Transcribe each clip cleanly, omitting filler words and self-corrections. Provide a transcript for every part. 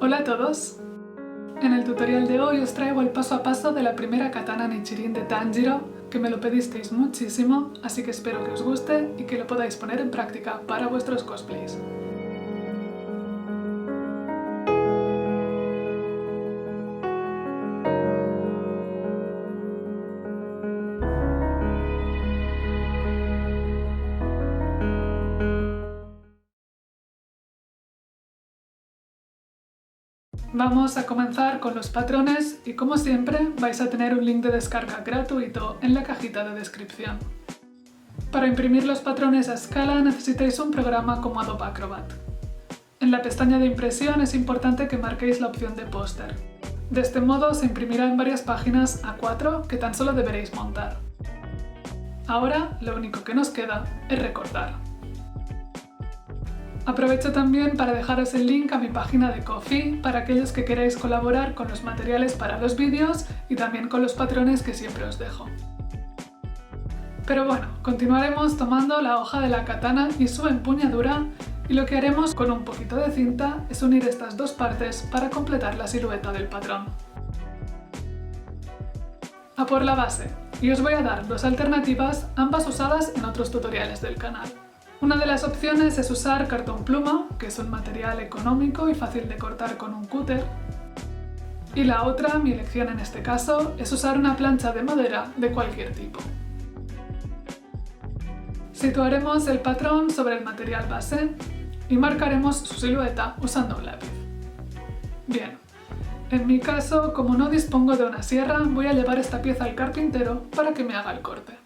Hola a todos. En el tutorial de hoy os traigo el paso a paso de la primera katana Nichirin de Tanjiro, que me lo pedisteis muchísimo, así que espero que os guste y que lo podáis poner en práctica para vuestros cosplays. Vamos a comenzar con los patrones y como siempre vais a tener un link de descarga gratuito en la cajita de descripción. Para imprimir los patrones a escala necesitáis un programa como Adobe Acrobat. En la pestaña de impresión es importante que marquéis la opción de póster. De este modo se imprimirá en varias páginas A4 que tan solo deberéis montar. Ahora lo único que nos queda es recortar. Aprovecho también para dejaros el link a mi página de Ko-fi para aquellos que queráis colaborar con los materiales para los vídeos y también con los patrones que siempre os dejo. Pero bueno, continuaremos tomando la hoja de la katana y su empuñadura y lo que haremos con un poquito de cinta es unir estas dos partes para completar la silueta del patrón. A por la base, y os voy a dar dos alternativas, ambas usadas en otros tutoriales del canal. Una de las opciones es usar cartón pluma, que es un material económico y fácil de cortar con un cúter. Y la otra, mi elección en este caso, es usar una plancha de madera de cualquier tipo. Situaremos el patrón sobre el material base y marcaremos su silueta usando un lápiz. Bien, en mi caso, como no dispongo de una sierra, voy a llevar esta pieza al carpintero para que me haga el corte.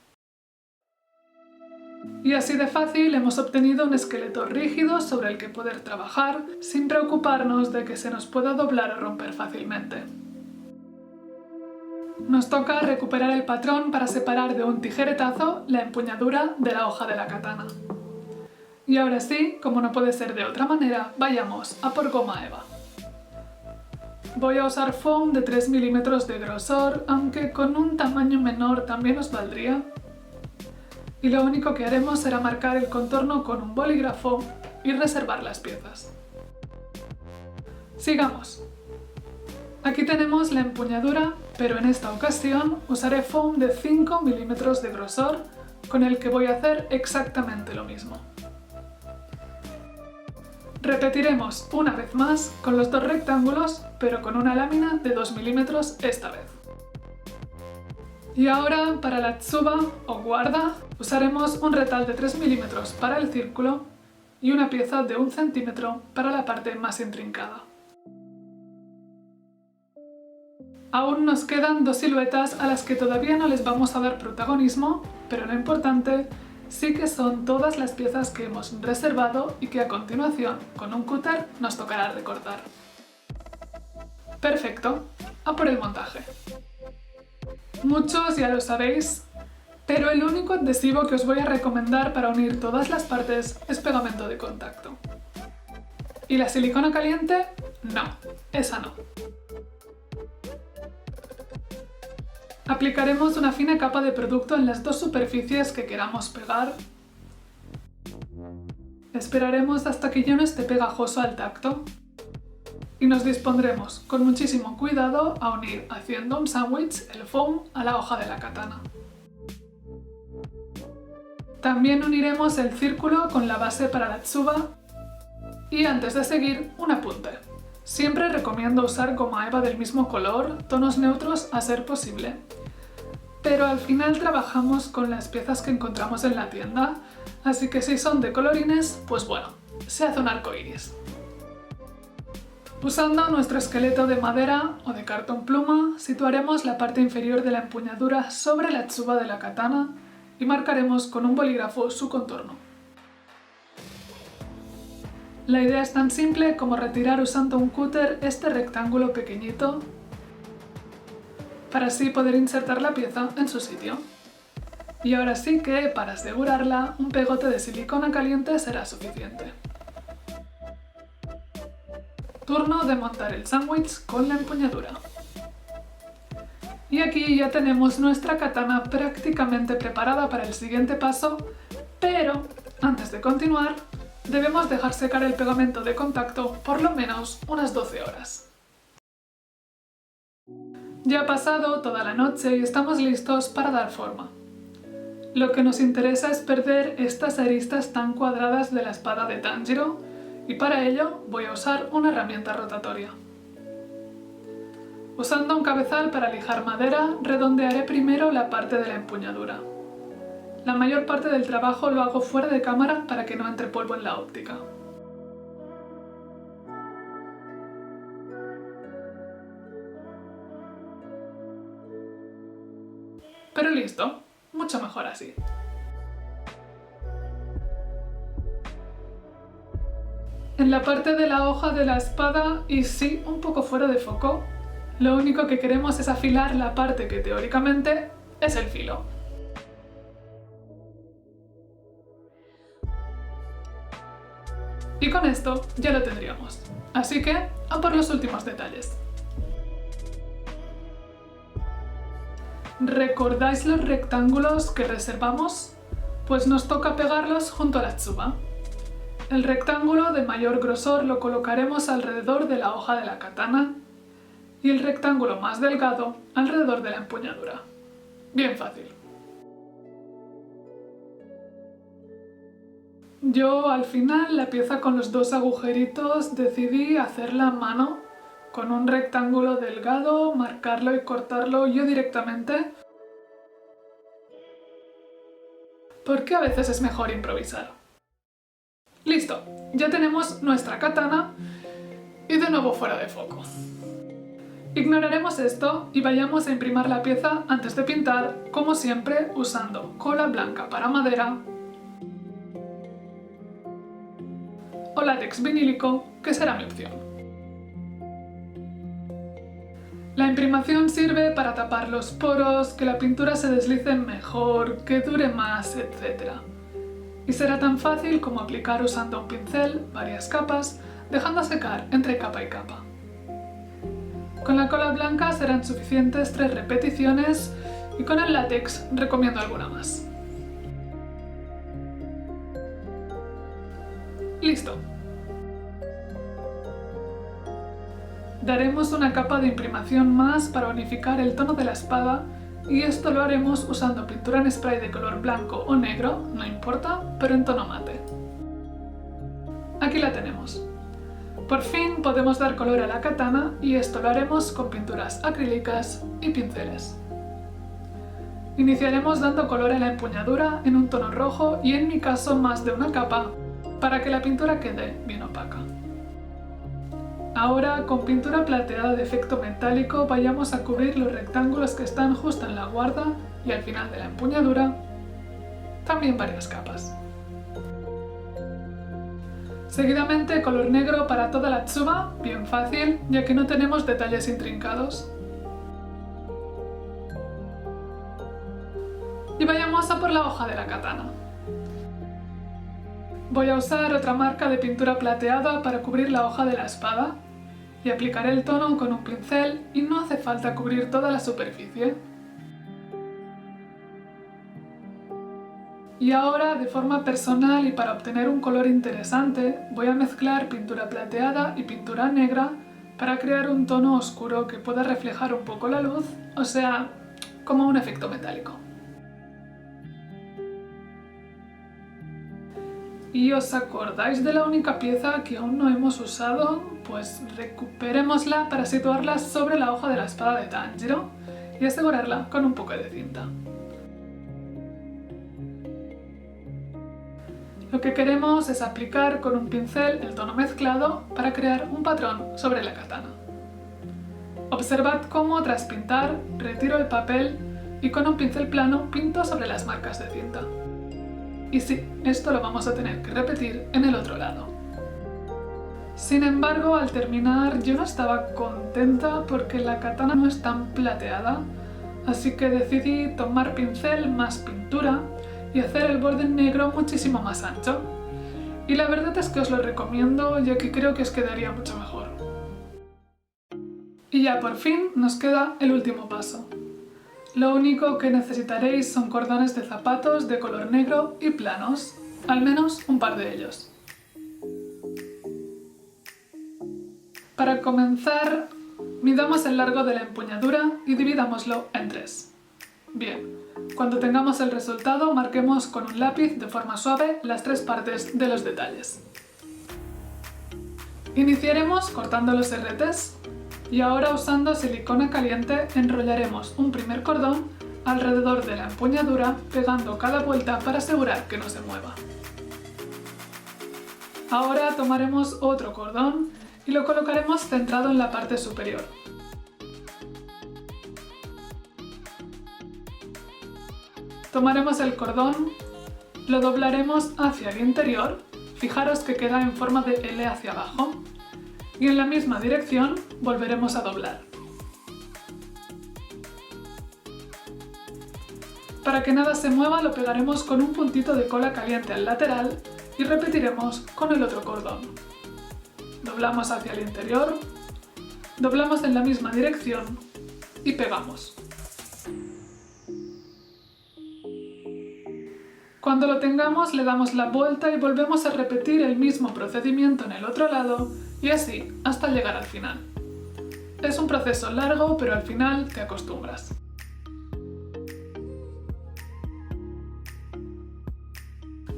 Y así de fácil hemos obtenido un esqueleto rígido sobre el que poder trabajar sin preocuparnos de que se nos pueda doblar o romper fácilmente. Nos toca recuperar el patrón para separar de un tijeretazo la empuñadura de la hoja de la katana. Y ahora sí, como no puede ser de otra manera, vayamos a por goma eva. Voy a usar foam de 3 milímetros de grosor, aunque con un tamaño menor también os valdría. Y lo único que haremos será marcar el contorno con un bolígrafo y reservar las piezas. Sigamos. Aquí tenemos la empuñadura, pero en esta ocasión usaré foam de 5 milímetros de grosor, con el que voy a hacer exactamente lo mismo. Repetiremos una vez más con los dos rectángulos, pero con una lámina de 2 milímetros esta vez. Y ahora, para la tsuba o guarda, usaremos un retal de 3 milímetros para el círculo y una pieza de 1 centímetro para la parte más intrincada. Aún nos quedan dos siluetas a las que todavía no les vamos a dar protagonismo, pero lo importante sí que son todas las piezas que hemos reservado y que a continuación, con un cúter, nos tocará recortar. Perfecto, a por el montaje. Muchos ya lo sabéis, pero el único adhesivo que os voy a recomendar para unir todas las partes es pegamento de contacto. ¿Y la silicona caliente? No, esa no. Aplicaremos una fina capa de producto en las dos superficies que queramos pegar. Esperaremos hasta que ya no esté pegajoso al tacto. Y nos dispondremos con muchísimo cuidado a unir haciendo un sándwich el foam a la hoja de la katana. También uniremos el círculo con la base para la tsuba y antes de seguir un apunte. Siempre recomiendo usar goma eva del mismo color, tonos neutros a ser posible. Pero al final trabajamos con las piezas que encontramos en la tienda, así que si son de colorines, pues bueno, se hace un arco iris. Usando nuestro esqueleto de madera o de cartón pluma, situaremos la parte inferior de la empuñadura sobre la tsuba de la katana y marcaremos con un bolígrafo su contorno. La idea es tan simple como retirar usando un cúter este rectángulo pequeñito para así poder insertar la pieza en su sitio. Y ahora sí que, para asegurarla, un pegote de silicona caliente será suficiente. Turno de montar el sándwich con la empuñadura. Y aquí ya tenemos nuestra katana prácticamente preparada para el siguiente paso, pero antes de continuar debemos dejar secar el pegamento de contacto por lo menos unas 12 horas. Ya ha pasado toda la noche y estamos listos para dar forma. Lo que nos interesa es perder estas aristas tan cuadradas de la espada de Tanjiro, y para ello voy a usar una herramienta rotatoria. Usando un cabezal para lijar madera, redondearé primero la parte de la empuñadura. La mayor parte del trabajo lo hago fuera de cámara para que no entre polvo en la óptica. Pero listo, mucho mejor así. En la parte de la hoja de la espada, y sí, un poco fuera de foco, lo único que queremos es afilar la parte que teóricamente es el filo. Y con esto ya lo tendríamos. Así que, a por los últimos detalles. ¿Recordáis los rectángulos que reservamos? Pues nos toca pegarlos junto a la tsuba. El rectángulo de mayor grosor lo colocaremos alrededor de la hoja de la katana y el rectángulo más delgado alrededor de la empuñadura. Bien fácil. Yo al final la pieza con los dos agujeritos decidí hacerla a mano con un rectángulo delgado, marcarlo y cortarlo yo directamente, porque a veces es mejor improvisar. Listo, ya tenemos nuestra katana y de nuevo fuera de foco. Ignoraremos esto y vayamos a imprimir la pieza antes de pintar, como siempre usando cola blanca para madera o látex vinílico, que será mi opción. La imprimación sirve para tapar los poros, que la pintura se deslice mejor, que dure más, etc. Y será tan fácil como aplicar usando un pincel varias capas, dejando secar entre capa y capa. Con la cola blanca serán suficientes 3 repeticiones y con el látex recomiendo alguna más. Listo. Daremos una capa de imprimación más para unificar el tono de la espada y esto lo haremos usando pintura en spray de color blanco o negro, no importa, pero en tono mate. Aquí la tenemos. Por fin podemos dar color a la katana y esto lo haremos con pinturas acrílicas y pinceles. Iniciaremos dando color a la empuñadura en un tono rojo y en mi caso más de una capa para que la pintura quede bien opaca. Ahora, con pintura plateada de efecto metálico, vayamos a cubrir los rectángulos que están justo en la guarda y al final de la empuñadura, también varias capas. Seguidamente, color negro para toda la tsuba, bien fácil, ya que no tenemos detalles intrincados. Y vayamos a por la hoja de la katana. Voy a usar otra marca de pintura plateada para cubrir la hoja de la espada y aplicaré el tono con un pincel y no hace falta cubrir toda la superficie. Y ahora, de forma personal y para obtener un color interesante, voy a mezclar pintura plateada y pintura negra para crear un tono oscuro que pueda reflejar un poco la luz, o sea, como un efecto metálico. ¿Y os acordáis de la única pieza que aún no hemos usado? Pues recuperémosla para situarla sobre la hoja de la espada de Tanjiro y asegurarla con un poco de cinta. Lo que queremos es aplicar con un pincel el tono mezclado para crear un patrón sobre la katana. Observad cómo tras pintar retiro el papel y con un pincel plano pinto sobre las marcas de cinta. Y sí, esto lo vamos a tener que repetir en el otro lado. Sin embargo, al terminar yo no estaba contenta porque la katana no es tan plateada, así que decidí tomar pincel más pintura y hacer el borde negro muchísimo más ancho. Y la verdad es que os lo recomiendo, ya que creo que os quedaría mucho mejor. Y ya por fin nos queda el último paso. Lo único que necesitaréis son cordones de zapatos de color negro y planos, al menos un par de ellos. Para comenzar, midamos el largo de la empuñadura y dividámoslo en 3. Bien, cuando tengamos el resultado marquemos con un lápiz de forma suave las 3 partes de los detalles. Iniciaremos cortando los herretes y ahora usando silicona caliente enrollaremos un primer cordón alrededor de la empuñadura pegando cada vuelta para asegurar que no se mueva. Ahora tomaremos otro cordón y lo colocaremos centrado en la parte superior. Tomaremos el cordón, lo doblaremos hacia el interior, fijaros que queda en forma de L hacia abajo, y en la misma dirección volveremos a doblar. Para que nada se mueva lo pegaremos con un puntito de cola caliente al lateral y repetiremos con el otro cordón. Doblamos hacia el interior, doblamos en la misma dirección y pegamos. Cuando lo tengamos le damos la vuelta y volvemos a repetir el mismo procedimiento en el otro lado y así hasta llegar al final. Es un proceso largo, pero al final te acostumbras.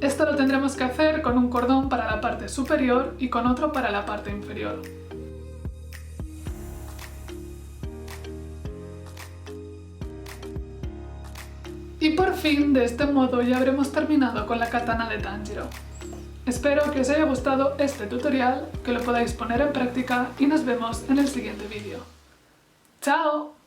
Esto lo tendremos que hacer con un cordón para la parte superior y con otro para la parte inferior. Y por fin, de este modo ya habremos terminado con la katana de Tanjiro. Espero que os haya gustado este tutorial, que lo podáis poner en práctica y nos vemos en el siguiente vídeo. ¡Chao!